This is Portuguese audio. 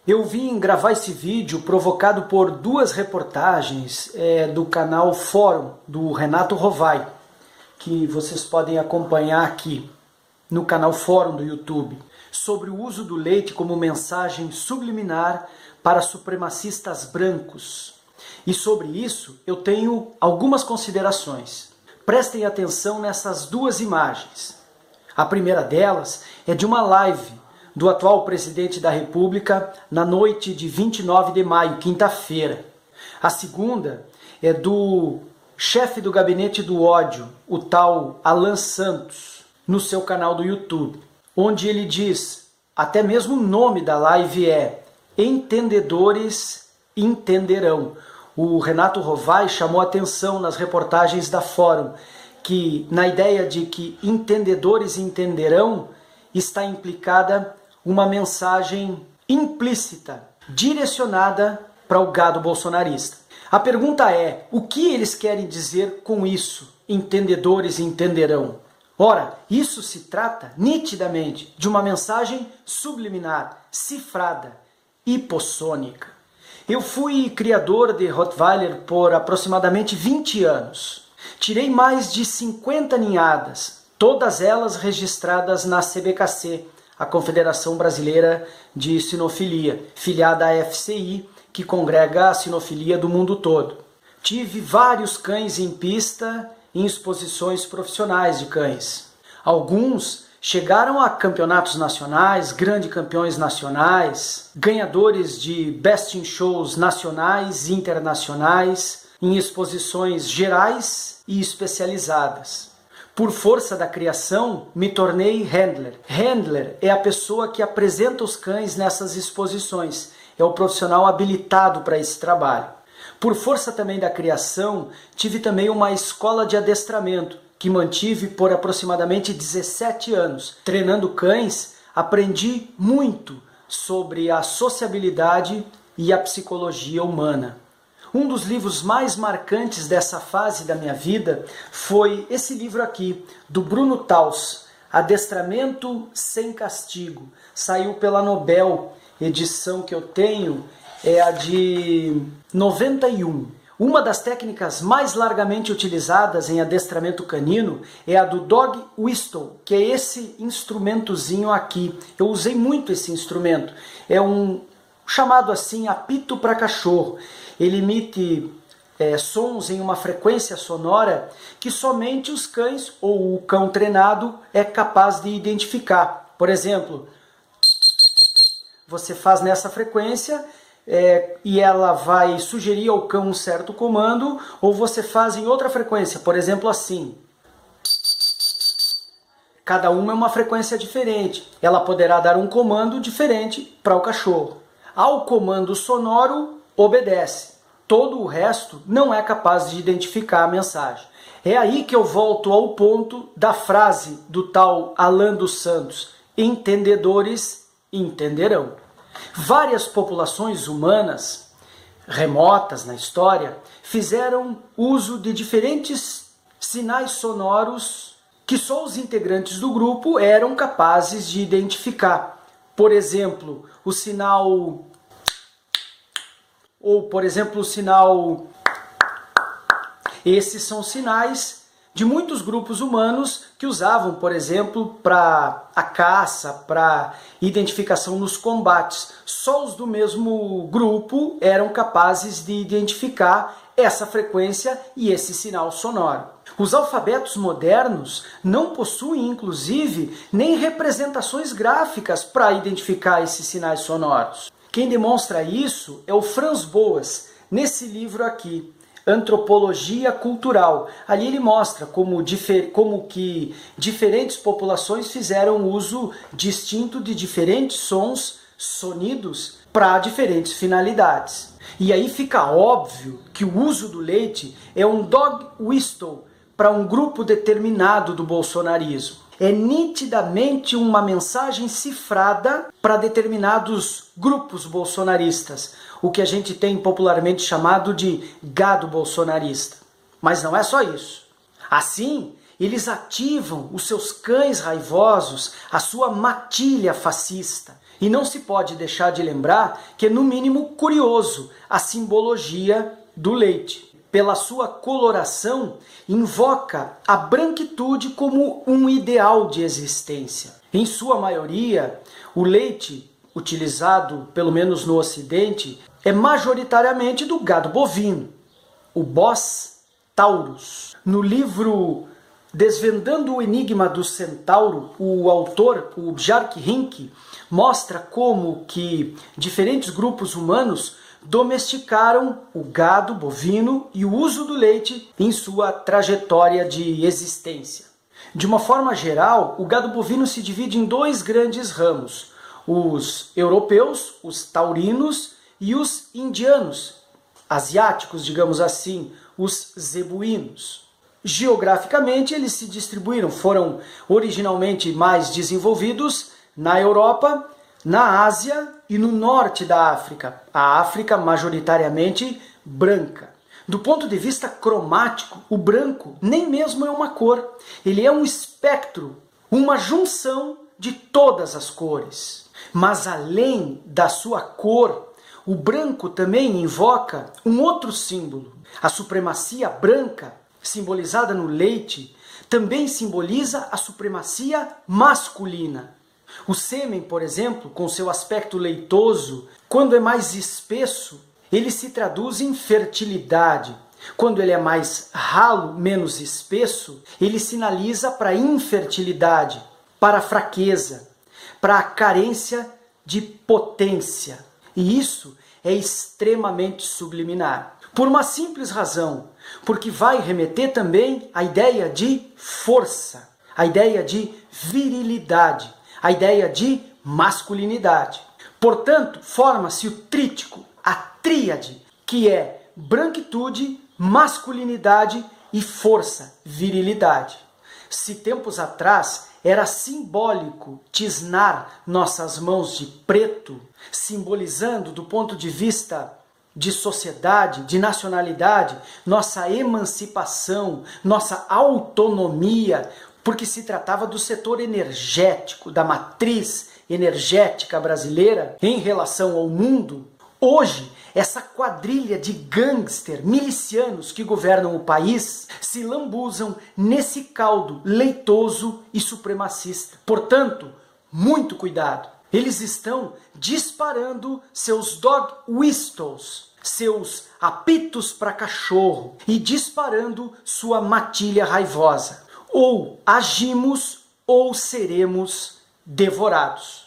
Eu vim gravar esse vídeo provocado por duas reportagens do canal Fórum, do Renato Rovai, que vocês podem acompanhar aqui no canal Fórum do YouTube, sobre o uso do leite como mensagem subliminar para supremacistas brancos. E sobre isso eu tenho algumas considerações. Prestem atenção nessas duas imagens. A primeira delas é de uma live do atual presidente da República na noite de 29 de maio, quinta-feira. A segunda é do chefe do gabinete do ódio, o tal Alan Santos, no seu canal do YouTube, onde ele diz, até mesmo o nome da live é Entendedores Entenderão. O Renato Rovai chamou atenção nas reportagens da Fórum que na ideia de que entendedores entenderão está implicada uma mensagem implícita, direcionada para o gado bolsonarista. A pergunta é, o que eles querem dizer com isso? Entendedores entenderão. Ora, isso se trata nitidamente de uma mensagem subliminar, cifrada, hipossônica. Eu fui criador de Rottweiler por aproximadamente 20 anos. Tirei mais de 50 ninhadas, todas elas registradas na CBKC, a Confederação Brasileira de Sinofilia, filiada à FCI, que congrega a sinofilia do mundo todo. Tive vários cães em pista em exposições profissionais de cães. Alguns chegaram a campeonatos nacionais, grandes campeões nacionais, ganhadores de Best in Shows nacionais e internacionais, em exposições gerais e especializadas. Por força da criação, me tornei handler. Handler é a pessoa que apresenta os cães nessas exposições. É o profissional habilitado para esse trabalho. Por força também da criação, tive também uma escola de adestramento, que mantive por aproximadamente 17 anos. Treinando cães, aprendi muito sobre a sociabilidade e a psicologia humana. Um dos livros mais marcantes dessa fase da minha vida foi esse livro aqui, do Bruno Taus, Adestramento Sem Castigo. Saiu pela Nobel, edição que eu tenho é a de 91. Uma das técnicas mais largamente utilizadas em adestramento canino é a do Dog Whistle, que é esse instrumentozinho aqui. Eu usei muito esse instrumento. É um chamado assim apito para cachorro. Ele emite sons em uma frequência sonora que somente os cães ou o cão treinado é capaz de identificar. Por exemplo, você faz nessa frequência e ela vai sugerir ao cão um certo comando, ou você faz em outra frequência, por exemplo assim. Cada uma é uma frequência diferente. Ela poderá dar um comando diferente para o cachorro. Ao comando sonoro, obedece. Todo o resto não é capaz de identificar a mensagem. É aí que eu volto ao ponto da frase do tal Alan dos Santos: entendedores entenderão. Várias populações humanas remotas na história fizeram uso de diferentes sinais sonoros que só os integrantes do grupo eram capazes de identificar. Por exemplo, o sinal... Ou, por exemplo, o sinal... Esses são sinais de muitos grupos humanos que usavam, por exemplo, para a caça, para identificação nos combates. Só os do mesmo grupo eram capazes de identificar essa frequência e esse sinal sonoro. Os alfabetos modernos não possuem, inclusive, nem representações gráficas para identificar esses sinais sonoros. Quem demonstra isso é o Franz Boas, nesse livro aqui, Antropologia Cultural. Ali ele mostra como que diferentes populações fizeram uso distinto de diferentes sons, sonidos, para diferentes finalidades. E aí fica óbvio que o uso do leite é um dog whistle para um grupo determinado do bolsonarismo. É nitidamente uma mensagem cifrada para determinados grupos bolsonaristas, o que a gente tem popularmente chamado de gado bolsonarista. Mas não é só isso. Assim, eles ativam os seus cães raivosos, a sua matilha fascista. E não se pode deixar de lembrar que é no mínimo curioso a simbologia do leite. Pela sua coloração, invoca a branquitude como um ideal de existência. Em sua maioria, o leite utilizado, pelo menos no Ocidente, é majoritariamente do gado bovino, o Bos taurus. No livro Desvendando o Enigma do Centauro, o autor, o Bjarke Rink, mostra como que diferentes grupos humanos domesticaram o gado bovino e o uso do leite em sua trajetória de existência. De uma forma geral, o gado bovino se divide em dois grandes ramos: os europeus, os taurinos, e os indianos, asiáticos, digamos assim, os zebuínos. Geograficamente, eles se distribuíram, foram originalmente mais desenvolvidos na Europa, na Ásia e no norte da África, a África majoritariamente branca. Do ponto de vista cromático, o branco nem mesmo é uma cor, ele é um espectro, uma junção de todas as cores. Mas além da sua cor, o branco também invoca um outro símbolo. A supremacia branca, simbolizada no leite, também simboliza a supremacia masculina. O sêmen, por exemplo, com seu aspecto leitoso, quando é mais espesso, ele se traduz em fertilidade. Quando ele é mais ralo, menos espesso, ele sinaliza para a infertilidade, para a fraqueza, para a carência de potência. E isso é extremamente subliminar. Por uma simples razão, porque vai remeter também à ideia de força, à ideia de virilidade, a ideia de masculinidade. Portanto, forma-se o trítico, a tríade, que é branquitude, masculinidade e força, virilidade. Se tempos atrás era simbólico tisnar nossas mãos de preto, simbolizando do ponto de vista de sociedade, de nacionalidade, nossa emancipação, nossa autonomia, porque se tratava do setor energético, da matriz energética brasileira em relação ao mundo, hoje essa quadrilha de gangster milicianos que governam o país se lambuzam nesse caldo leitoso e supremacista. Portanto, muito cuidado. Eles estão disparando seus dog whistles, seus apitos para cachorro, e disparando sua matilha raivosa. Ou agimos ou seremos devorados.